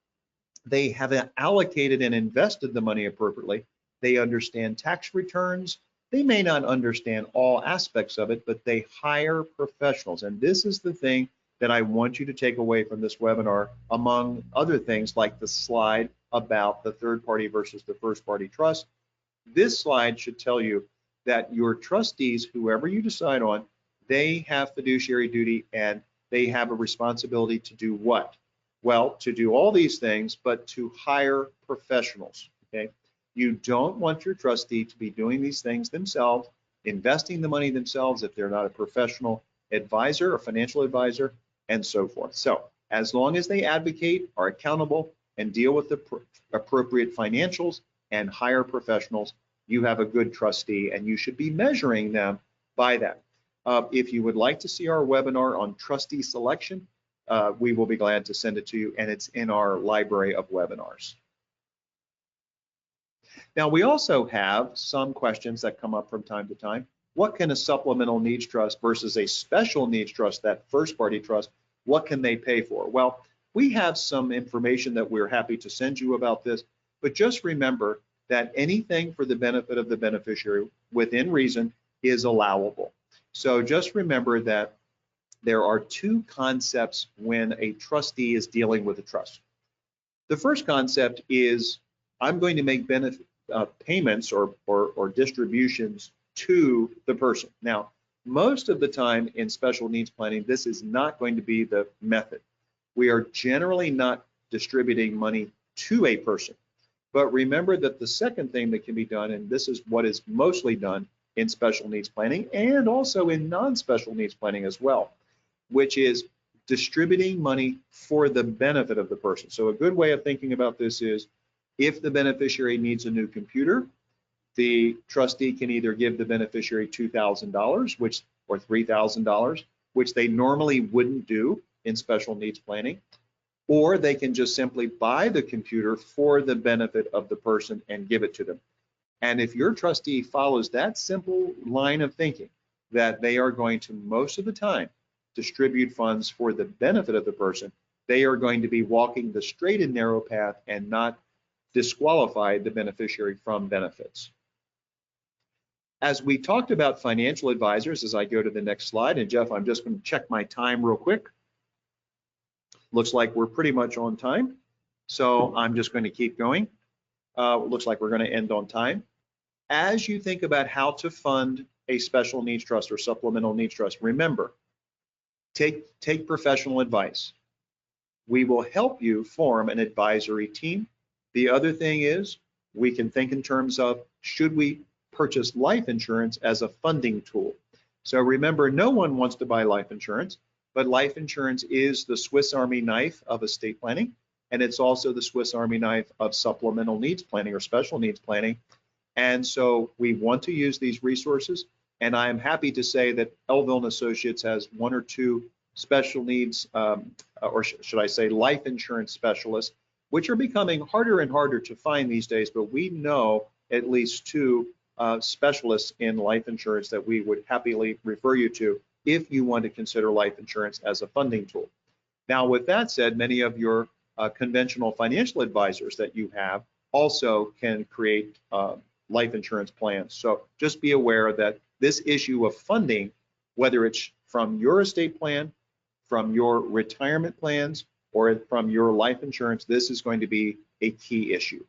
they have allocated and invested the money appropriately. They understand tax returns. They may not understand all aspects of it, but they hire professionals. And this is the thing that I want you to take away from this webinar, among other things like the slide about the third party versus the first party trust. This slide should tell you that your trustees, whoever you decide on, they have fiduciary duty and they have a responsibility to do what? Well, to do all these things, but to hire professionals, okay? You don't want your trustee to be doing these things themselves, investing the money themselves if they're not a professional advisor or financial advisor, and so forth. So as long as they advocate, are accountable, and deal with the appropriate financials and hire professionals, you have a good trustee, and you should be measuring them by that. If you would like to see our webinar on trustee selection, we will be glad to send it to you, and it's in our library of webinars. Now, we also have some questions that come up from time to time. What can a supplemental needs trust versus a special needs trust, that first party trust, what can they pay for? Well, we have some information that we're happy to send you about this, but just remember that anything for the benefit of the beneficiary within reason is allowable. So just remember that there are 2 concepts when a trustee is dealing with a trust. The first concept is I'm going to make payments or distributions to the person. Now, Most of the time in special needs planning, this is not going to be the method. We are generally not distributing money to a person. But remember that the second thing that can be done, and this is what is mostly done in special needs planning and also in non-special needs planning as well, which is distributing money for the benefit of the person. So a good way of thinking about this is if the beneficiary needs a new computer, the trustee can either give the beneficiary $2,000 or $3,000, which they normally wouldn't do in special needs planning, or they can just simply buy the computer for the benefit of the person and give it to them. And if your trustee follows that simple line of thinking, that they are going to most of the time distribute funds for the benefit of the person, they are going to be walking the straight and narrow path and not disqualify the beneficiary from benefits. As we talked about financial advisors, as I go to the next slide, and Jeff, I'm just going to check my time real quick. Looks like we're pretty much on time, so I'm just going to keep going. Looks like we're going to end on time. As you think about how to fund a special needs trust or supplemental needs trust, remember, take professional advice. We will help you form an advisory team. The other thing is we can think in terms of, should we purchase life insurance as a funding tool? So remember, no one wants to buy life insurance, but life insurance is the Swiss Army knife of estate planning, and it's also the Swiss Army knife of supplemental needs planning or special needs planning. And so we want to use these resources, and I am happy to say that Elville & Associates has one or two special needs, or should I say life insurance specialists, which are becoming harder and harder to find these days, but we know at least two specialists in life insurance that we would happily refer you to if you want to consider life insurance as a funding tool. Now, with that said, many of your conventional financial advisors that you have also can create life insurance plans. So just be aware that this issue of funding, whether it's from your estate plan, from your retirement plans, or from your life insurance, this is going to be a key issue.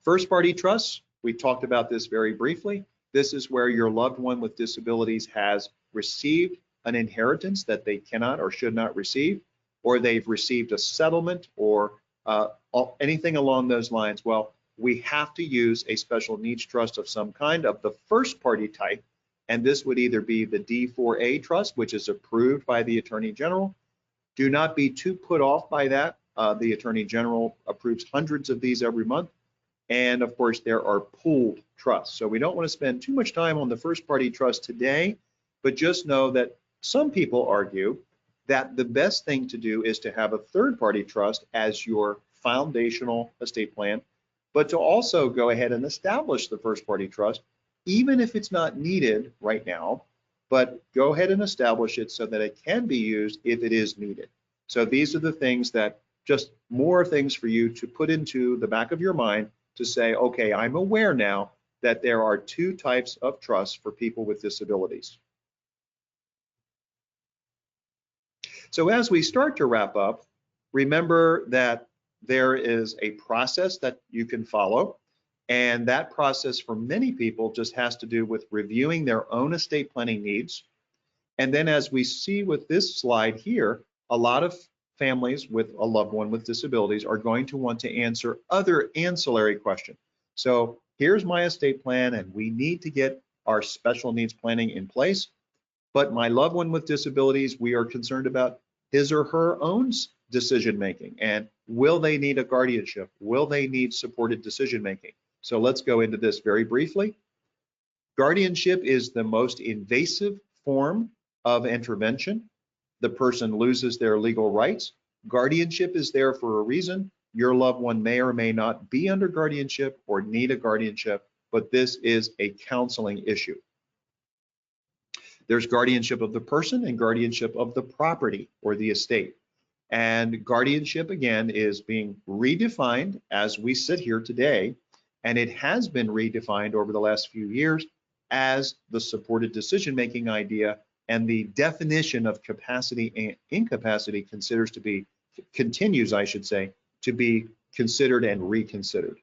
First party trusts, we talked about this very briefly. This is where your loved one with disabilities has received an inheritance that they cannot or should not receive, or they've received a settlement or anything along those lines. Well, we have to use a special needs trust of some kind of the first party type, and this would either be the D4A trust, which is approved by the Attorney General. Do not be too put off by that. The Attorney General approves hundreds of these every month. And of course, there are pooled trusts. So we don't want to spend too much time on the first party trust today, but just know that some people argue that the best thing to do is to have a third party trust as your foundational estate plan, but to also go ahead and establish the first party trust, even if it's not needed right now, but go ahead and establish it so that it can be used if it is needed. So these are the things that, just more things for you to put into the back of your mind to say, okay, I'm aware now that there are two types of trusts for people with disabilities. So as we start to wrap up, remember that there is a process that you can follow, and that process for many people just has to do with reviewing their own estate planning needs. And then as we see with this slide here, a lot of families with a loved one with disabilities are going to want to answer other ancillary questions. So here's my estate plan, and we need to get our special needs planning in place. But my loved one with disabilities, we are concerned about his or her own decision making. And will they need a guardianship? Will they need supported decision making? So let's go into this very briefly. Guardianship is the most invasive form of intervention. The person loses their legal rights. Guardianship is there for a reason. Your loved one may or may not be under guardianship or need a guardianship, but this is a counseling issue. There's guardianship of the person and guardianship of the property or the estate. And guardianship, again, is being redefined as we sit here today, and it has been redefined over the last few years as the supported decision-making idea, and the definition of capacity and incapacity continues, I should say, to be considered and reconsidered.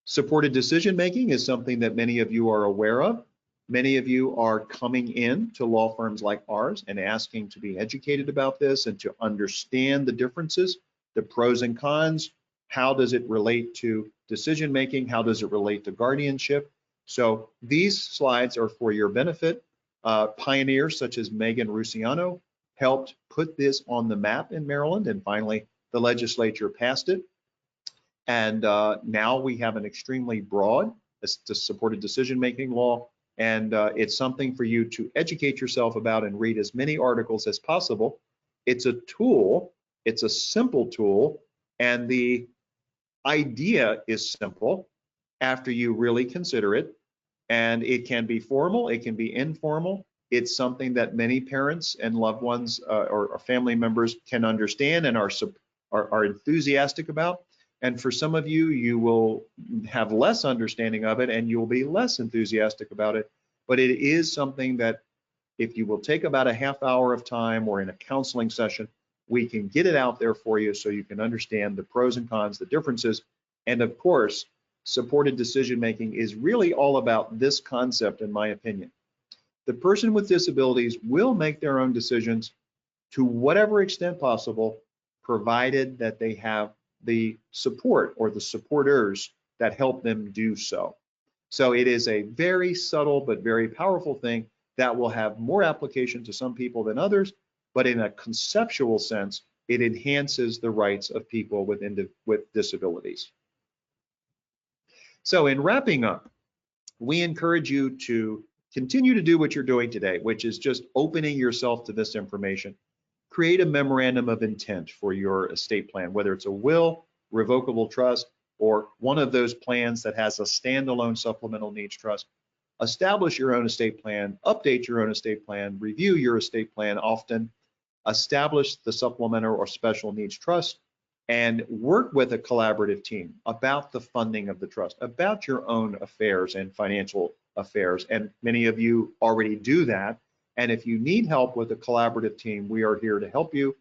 Supported decision making is something that many of you are aware of. Many of you are coming in to law firms like ours and asking to be educated about this and to understand the differences, the pros and cons. How does it relate to decision making? How does it relate to guardianship? So these slides are for your benefit. Pioneers such as Megan Rusiano helped put this on the map in Maryland, and finally the legislature passed it. And now we have an extremely broad supported decision-making law, and it's something for you to educate yourself about and read as many articles as possible. It's a tool, it's a simple tool, and the idea is simple after you really consider it. And it can be formal, it can be informal. It's something that many parents and loved ones or family members can understand and are enthusiastic about. And for some of you, you will have less understanding of it and you'll be less enthusiastic about it. But it is something that if you will take about a half hour of time or in a counseling session, we can get it out there for you so you can understand the pros and cons, the differences. And of course, supported decision making is really all about this concept, in my opinion. The person with disabilities will make their own decisions to whatever extent possible, provided that they have the support or the supporters that help them do so. So it is a very subtle but very powerful thing that will have more application to some people than others, but in a conceptual sense, it enhances the rights of people with disabilities. So in wrapping up, we encourage you to continue to do what you're doing today, which is just opening yourself to this information. Create a memorandum of intent for your estate plan, whether it's a will, revocable trust, or one of those plans that has a standalone supplemental needs trust. Establish your own estate plan, update your own estate plan, review your estate plan often, establish the supplemental or special needs trust, and work with a collaborative team about the funding of the trust, about your own affairs and financial affairs. And many of you already do that. And if you need help with a collaborative team, we are here to help you.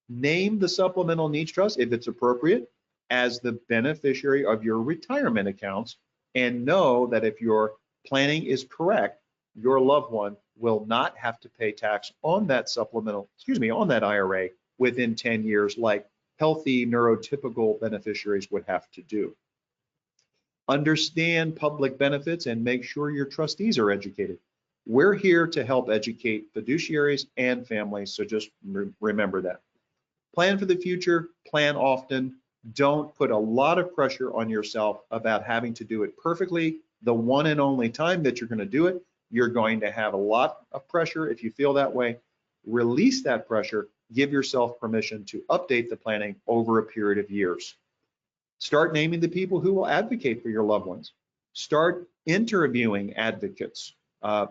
Name the supplemental needs trust, if it's appropriate, as the beneficiary of your retirement accounts, and know that if your planning is correct, your loved one will not have to pay tax on that on that IRA within 10 years, like healthy neurotypical beneficiaries would have to do. Understand public benefits and make sure your trustees are educated. We're here to help educate fiduciaries and families, so just remember that. Plan for the future, plan often. Don't put a lot of pressure on yourself about having to do it perfectly. The one and only time that you're going to do it, you're going to have a lot of pressure. If you feel that way, release that pressure. Give yourself permission to update the planning over a period of years. Start naming the people who will advocate for your loved ones. Start interviewing advocates.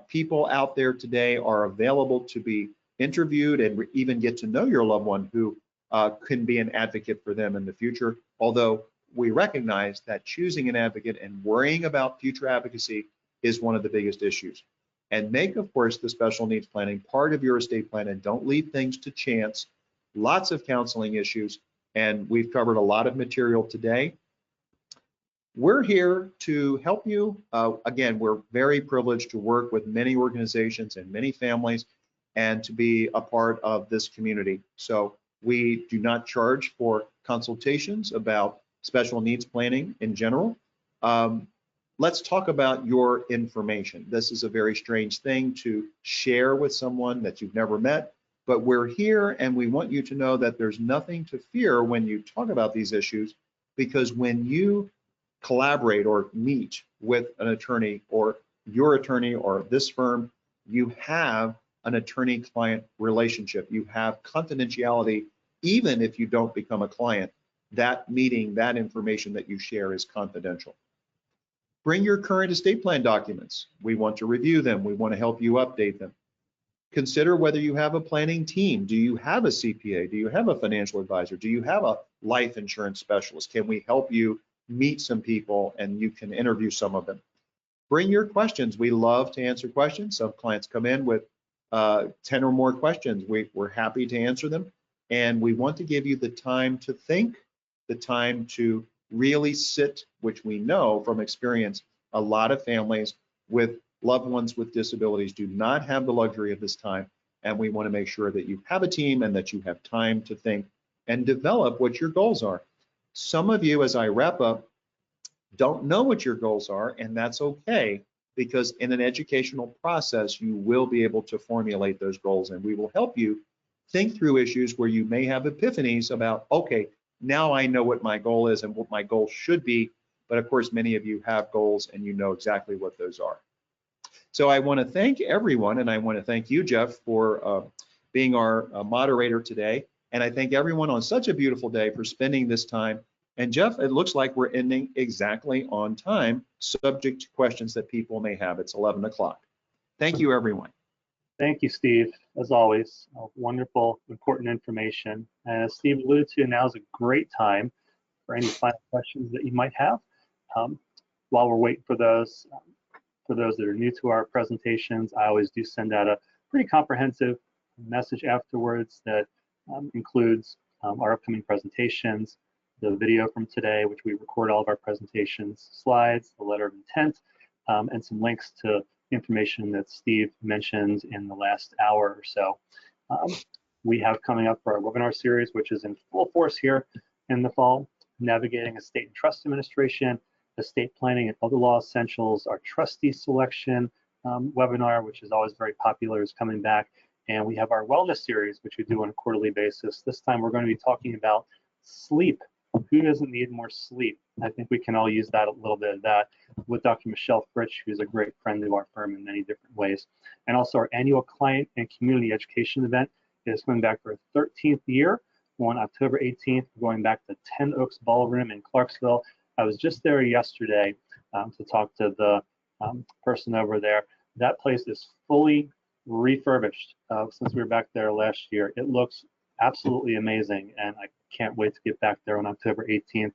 People out there today are available to be interviewed and even get to know your loved one who can be an advocate for them in the future. Although we recognize that choosing an advocate and worrying about future advocacy is one of the biggest issues. And make, of course, the special needs planning part of your estate plan, and don't leave things to chance. Lots of counseling issues, and we've covered a lot of material today. We're here to help you. Again, we're very privileged to work with many organizations and many families and to be a part of this community. So we do not charge for consultations about special needs planning in general. Let's talk about your information. This is a very strange thing to share with someone that you've never met, but we're here and we want you to know that there's nothing to fear when you talk about these issues, because when you collaborate or meet with an attorney or your attorney or this firm, you have an attorney-client relationship. You have confidentiality, even if you don't become a client. That meeting, that information that you share is confidential. Bring your current estate plan documents. We want to review them. We want to help you update them. Consider whether you have a planning team. Do you have a CPA? Do you have a financial advisor? Do you have a life insurance specialist? Can we help you meet some people and you can interview some of them? Bring your questions. We love to answer questions. Some clients come in with 10 or more questions. We're happy to answer them. And we want to give you the time to think, the time to really sit which we know from experience, a lot of families with loved ones with disabilities do not have the luxury of this time. And we want to make sure that you have a team and that you have time to think and develop what your goals are. Some of you, as I wrap up, don't know what your goals are, and that's okay, because in an educational process, you will be able to formulate those goals, and we will help you think through issues where you may have epiphanies about, okay, now I know what my goal is and what my goal should be. But of course, many of you have goals and you know exactly what those are. So I want to thank everyone, and I want to thank you, Jeff, for being our moderator today. And I thank everyone on such a beautiful day for spending this time. And Jeff, it looks like we're ending exactly on time, subject to questions that people may have. It's 11 o'clock. Thank you, everyone. Thank you, Steve. As always, wonderful, important information. And as Steve alluded to, now is a great time for any final questions that you might have. While we're waiting for those that are new to our presentations, I always do send out a pretty comprehensive message afterwards that includes our upcoming presentations, the video from today, which we record all of our presentations, slides, the letter of intent, and some links to information that Steve mentioned in the last hour or so. We have coming up for our webinar series, which is in full force here in the fall, Navigating Estate and Trust Administration, Estate Planning and Other Law Essentials. Our trustee selection webinar, which is always very popular, is coming back. And we have our wellness series, which we do on a quarterly basis. This time we're going to be talking about sleep. Who doesn't need more sleep? I think we can all use that, a little bit of that, with Dr. Michelle Fritsch, who's a great friend of our firm in many different ways. And also our annual client and community education event is coming back for a 13th year on October 18th, going back to 10 Oaks Ballroom in Clarksville. I was just there yesterday to talk to the person over there. That place is fully refurbished since we were back there last year. It looks absolutely amazing, and I can't wait to get back there on October 18th.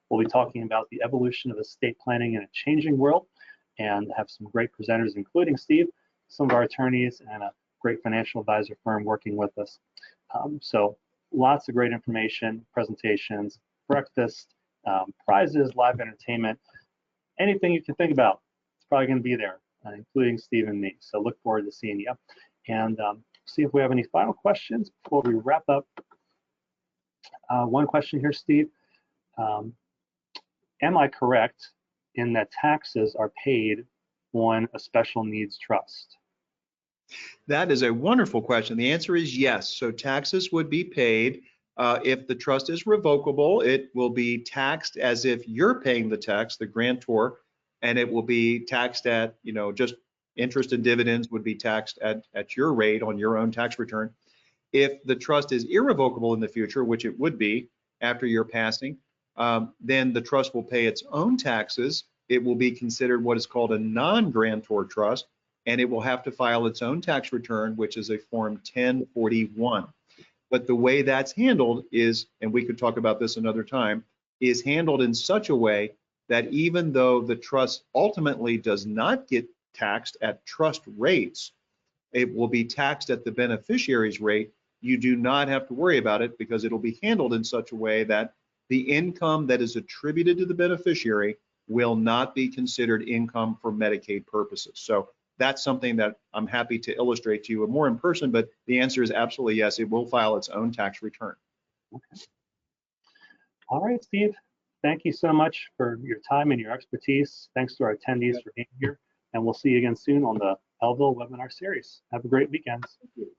We'll be talking about the evolution of estate planning in a changing world and have some great presenters, including Steve, some of our attorneys, and a great financial advisor firm working with us. So lots of great information, presentations, breakfast, prizes, live entertainment, anything you can think about. It's probably going to be there, including Steve and me. So look forward to seeing you. And see if we have any final questions before we wrap up. One question here, Steve. Am I correct in that taxes are paid on a special needs trust? That is a wonderful question. The answer is yes. So taxes would be paid. If the trust is revocable, it will be taxed as if you're paying the tax, the grantor, and it will be taxed at, just interest and dividends would be taxed at your rate on your own tax return. If the trust is irrevocable in the future, which it would be after your passing, then the trust will pay its own taxes. It will be considered what is called a non-grantor trust, and it will have to file its own tax return, which is a Form 1041. But the way that's handled is, and we could talk about this another time, is handled in such a way that even though the trust ultimately does not get taxed at trust rates, it will be taxed at the beneficiary's rate. You do not have to worry about it because it'll be handled in such a way that the income that is attributed to the beneficiary will not be considered income for Medicaid purposes. So that's something that I'm happy to illustrate to you more in person, but the answer is absolutely yes, it will file its own tax return. Okay. All right, Steve, thank you so much for your time and your expertise. Thanks to our attendees for being here, and we'll see you again soon on the Elville webinar series. Have a great weekend. Thank you.